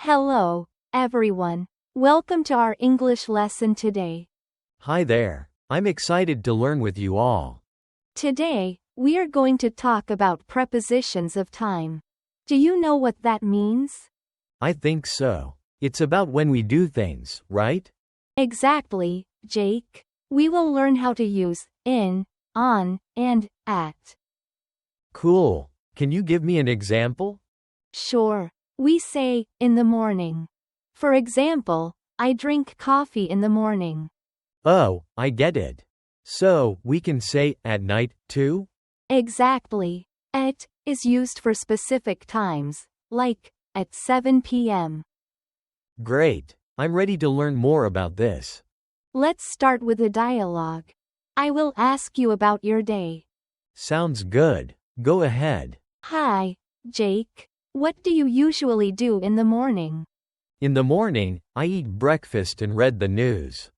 Hello, everyone. Welcome to our English lesson today. Hi there. I'm excited to learn with you all. Today, we are going to talk about prepositions of time. Do you know what that means? I think so. It's about when we do things, right? Exactly, Jake. We will learn how to use in, on, and at. Cool. Can you give me an example? Sure. We say, in the morning. For example, I drink coffee in the morning. Oh, I get it. So, we can say at night, too? Exactly. At is used for specific times, like at 7 p.m. Great. I'm ready to learn more about this. Let's start with a dialogue. I will ask you about your day. Sounds good. Go ahead. Hi, Jake. What do you usually do in the morning? In the morning, I eat breakfast and read the news.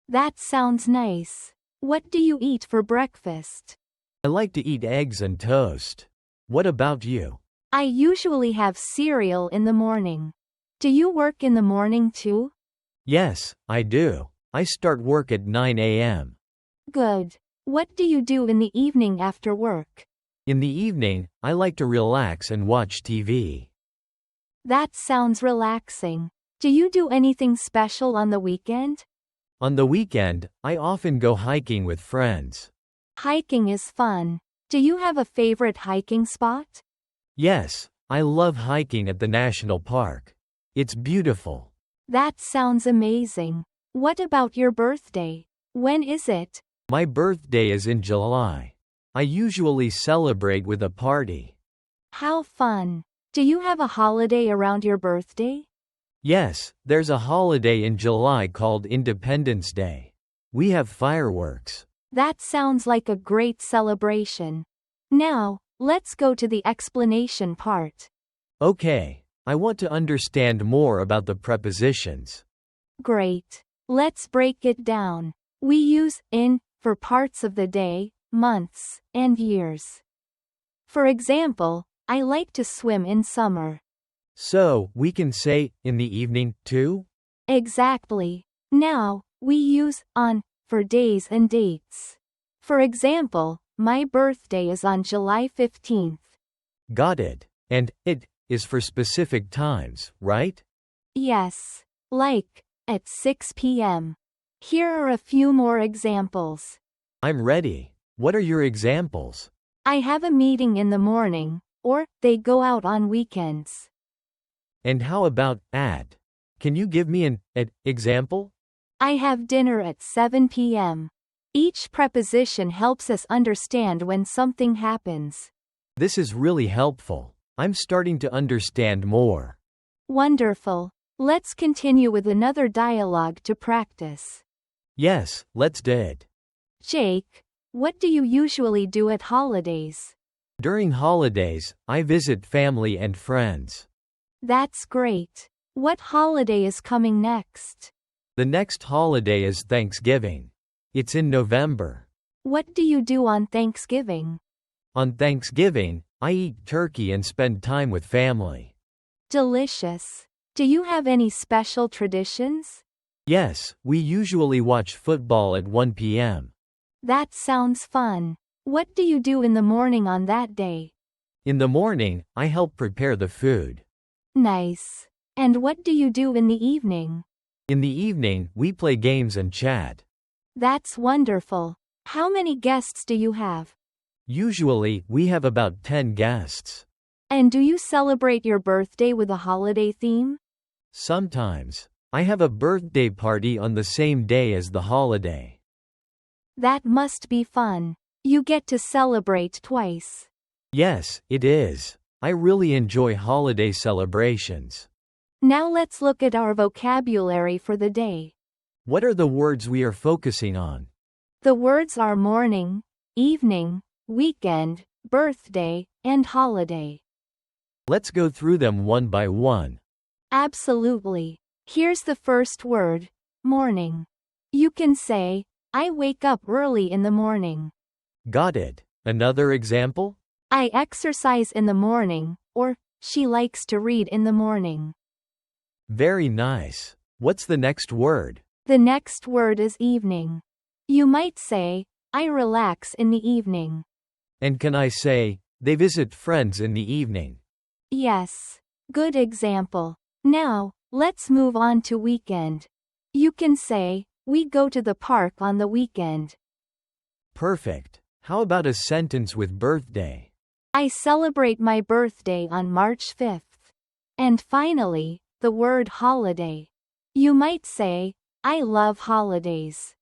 That sounds nice. What do you eat for breakfast? I like to eat eggs and toast. What about you? I usually have cereal in the morning. Do you work in the morning too? Yes, I do. I start work at 9 a.m. Good. What do you do in the evening after work? In the evening, I like to relax and watch TV. That sounds relaxing. Do you do anything special on the weekend? On the weekend, I often go hiking with friends. Hiking is fun. Do you have a favorite hiking spot? Yes, I love hiking at the national park. It's beautiful. That sounds amazing. What about your birthday? When is it? My birthday is in July. I usually celebrate with a party. How fun. Do you have a holiday around your birthday? Yes, there's a holiday in July called Independence Day. We have fireworks. That sounds like a great celebration. Now, let's go to the explanation part. Okay, I want to understand more about the prepositions. Great. Let's break it down. We use in for parts of the day, months, and years. For example, I like to swim in summer. So, we can say, in the evening, too? Exactly. Now, we use on for days and dates. For example, my birthday is on July 15th. Got it. And it is for specific times, right? Yes. Like, at 6 p.m. Here are a few more examples. I'm ready. What are your examples? I have a meeting in the morning, or they go out on weekends. And how about at? Can you give me an example? I have dinner at 7 p.m. Each preposition helps us understand when something happens. This is really helpful. I'm starting to understand more. Wonderful. Let's continue with another dialogue to practice. Yes, let's do it. Jake, what do you usually do at holidays? During holidays, I visit family and friends. That's great. What holiday is coming next? The next holiday is Thanksgiving. It's in November. What do you do on Thanksgiving? On Thanksgiving, I eat turkey and spend time with family. Delicious. Do you have any special traditions? Yes, we usually watch football at 1 p.m. That sounds fun. What do you do in the morning on that day? In the morning, I help prepare the food. Nice. And what do you do in the evening? In the evening, we play games and chat. That's wonderful. How many guests do you have? Usually, we have about 10 guests. And do you celebrate your birthday with a holiday theme? Sometimes. I have a birthday party on the same day as the holiday. That must be fun. You get to celebrate twice. Yes, it is. I really enjoy holiday celebrations. Now let's look at our vocabulary for the day. What are the words we are focusing on? The words are morning, evening, weekend, birthday, and holiday. Let's go through them one by one. Absolutely. Here's the first word, morning. You can say, I wake up early in the morning. Got it. Another example? I exercise in the morning, or she likes to read in the morning. Very nice. What's the next word? The next word is evening. You might say, I relax in the evening. And can I say, they visit friends in the evening? Yes. Good example. Now, let's move on to weekend. You can say, we go to the park on the weekend. Perfect. How about a sentence with birthday? I celebrate my birthday on March 5th. And finally, the word holiday. You might say, I love holidays.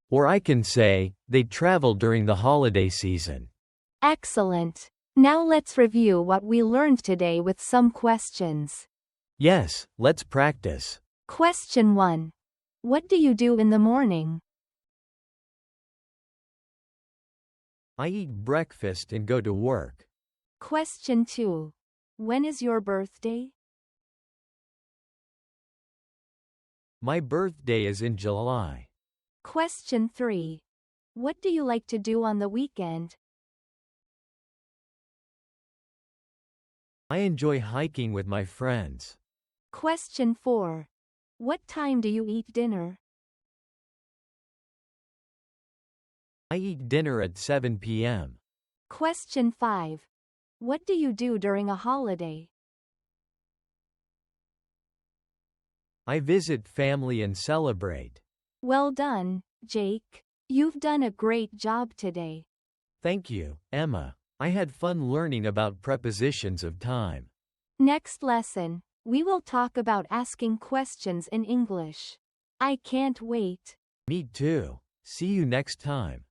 Or I can say, they travel during the holiday season. Excellent. Now let's review what we learned today with some questions. Yes, let's practice. Question 1. What do you do in the morning? I eat breakfast and go to work. Question 2. When is your birthday? My birthday is in July. Question 3. What do you like to do on the weekend? I enjoy hiking with my friends. Question 4. What time do you eat dinner? I eat dinner at 7 p.m. Question 5. What do you do during a holiday? I visit family and celebrate. Well done, Jake. You've done a great job today. Thank you, Emma. I had fun learning about prepositions of time. Next lesson, we will talk about asking questions in English. I can't wait. Me too. See you next time.